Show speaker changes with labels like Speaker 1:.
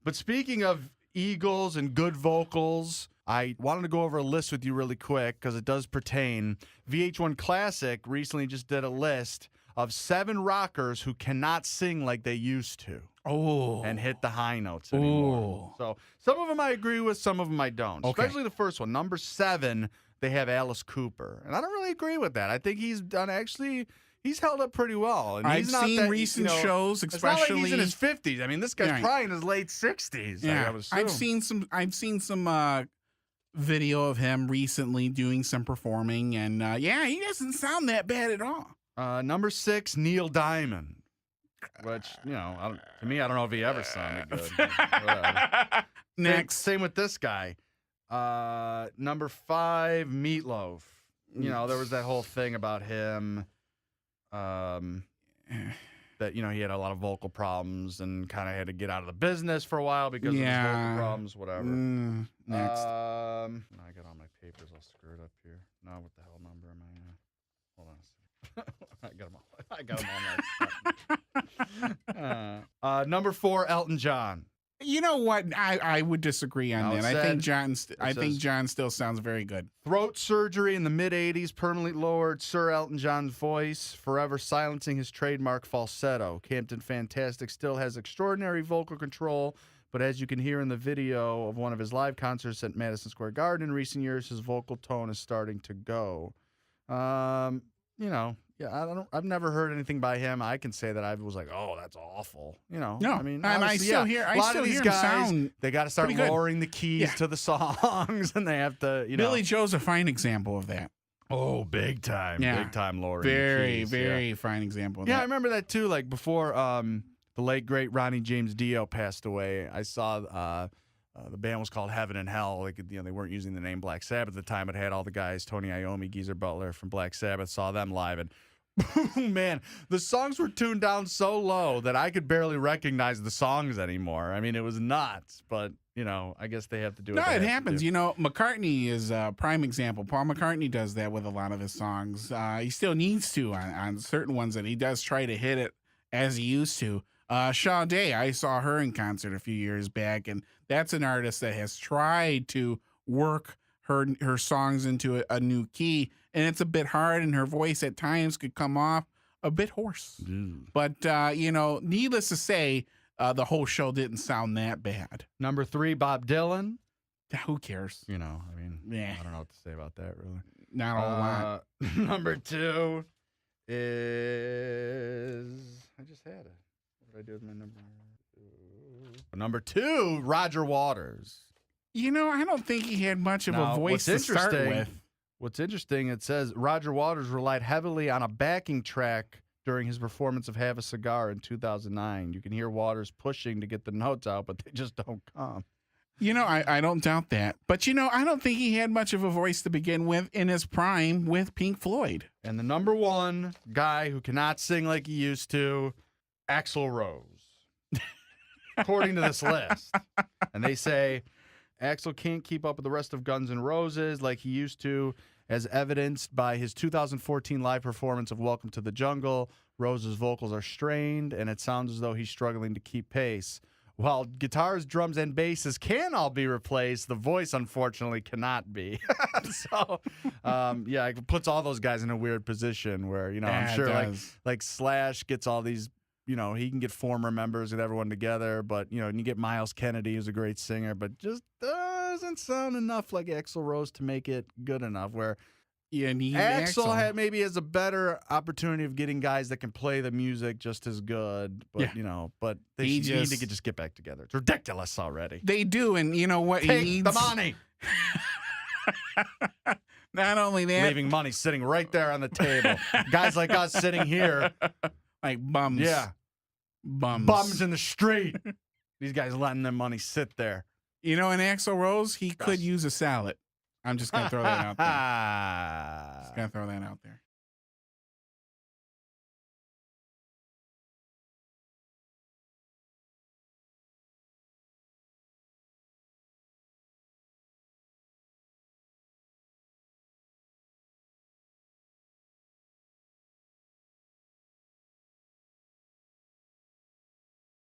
Speaker 1: But speaking of Eagles and good vocals, I wanted to go over a list with you really quick because it does pertain. VH1 Classic recently just did a list of 7 rockers who cannot sing like they used to.
Speaker 2: Oh.
Speaker 1: And hit the high notes anymore.
Speaker 2: Oh.
Speaker 1: So some of them I agree with, some of them I don't.
Speaker 2: Okay.
Speaker 1: Especially the first one. Number 7, they have Alice Cooper. And I don't really agree with that. I think he's held up pretty well. And
Speaker 2: I've seen recent shows,
Speaker 1: it's not
Speaker 2: especially
Speaker 1: like he's in his 50s. I mean, this guy's probably in his late 60s.
Speaker 2: Yeah.
Speaker 1: I
Speaker 2: I've seen some video of him recently doing some performing, and he doesn't sound that bad at all.
Speaker 1: Number 6, Neil Diamond. Which, to me, I don't know if he ever sounded good.
Speaker 2: Next.
Speaker 1: Same with this guy. Number 5, Meat Loaf. There was that whole thing about him that, he had a lot of vocal problems and kind of had to get out of the business for a while because of his vocal problems, whatever.
Speaker 2: Next.
Speaker 1: I got all my papers all screwed up here. Now what the hell number am I in? Hold on a second. I got them all. Number 4, Elton John.
Speaker 2: You know what? I would disagree on that. I think John still sounds very good.
Speaker 1: Throat surgery in the mid-'80s permanently lowered Sir Elton John's voice, forever silencing his trademark falsetto. Captain Fantastic still has extraordinary vocal control, but as you can hear in the video of one of his live concerts at Madison Square Garden in recent years, his vocal tone is starting to go. I've never heard anything by him. I can say that I was like, oh, that's awful.
Speaker 2: No,
Speaker 1: I mean,
Speaker 2: and I still hear
Speaker 1: these
Speaker 2: him
Speaker 1: guys,
Speaker 2: sound.
Speaker 1: They got to start lowering the keys to the songs, and they have to,
Speaker 2: Billy Joe's a fine example of that.
Speaker 1: Oh, big time lowering.
Speaker 2: Very,
Speaker 1: the keys.
Speaker 2: very fine example. Of that.
Speaker 1: I remember that too. Like before, the late great Ronnie James Dio passed away. I saw the band was called Heaven and Hell. Like, they weren't using the name Black Sabbath at the time. It had all the guys, Tony Iommi, Geezer Butler from Black Sabbath. Saw them live, and man, the songs were tuned down so low that I could barely recognize the songs anymore. I mean, it was nuts, but I guess they have to do it.
Speaker 2: No, it happens. McCartney is a prime example. Paul McCartney does that with a lot of his songs. He still needs to on certain ones that he does try to hit it as he used to. Sade, I saw her in concert a few years back, and that's an artist that has tried to work her songs into a new key, and it's a bit hard, and her voice at times could come off a bit hoarse. But, needless to say, the whole show didn't sound that bad.
Speaker 1: Number 3, Bob Dylan.
Speaker 2: Who cares?
Speaker 1: I don't know what to say about that, really.
Speaker 2: Not a whole lot.
Speaker 1: Number 2 is... I just had it. What did I do with my number 2? Number 2, Roger Waters.
Speaker 2: I don't think he had much of a voice to start with.
Speaker 1: What's interesting, it says Roger Waters relied heavily on a backing track during his performance of Have a Cigar in 2009. You can hear Waters pushing to get the notes out, but they just don't come.
Speaker 2: I don't doubt that. But, I don't think he had much of a voice to begin with in his prime with Pink Floyd.
Speaker 1: And the number 1 guy who cannot sing like he used to, Axl Rose. According to this list. And they say Axl can't keep up with the rest of Guns N' Roses like he used to, as evidenced by his 2014 live performance of Welcome to the Jungle. Rose's vocals are strained, and it sounds as though he's struggling to keep pace. While guitars, drums, and basses can all be replaced, the voice, unfortunately, cannot be. So, it puts all those guys in a weird position where, I'm sure like Slash gets all these, he can get former members and everyone together, but, you get Miles Kennedy, who's a great singer, but just doesn't sound enough like Axl Rose to make it good enough, where Axl has a better opportunity of getting guys that can play the music just as good, but but they need to just get back together. It's ridiculous already.
Speaker 2: They do, and you know what?
Speaker 1: Take
Speaker 2: he needs
Speaker 1: the money.
Speaker 2: Not only that,
Speaker 1: leaving money sitting right there on the table. Guys like us sitting here
Speaker 2: like bums.
Speaker 1: Yeah, bums in the street. These guys letting their money sit there.
Speaker 2: And Axl Rose, he could use a salad. I'm just going to throw that out there.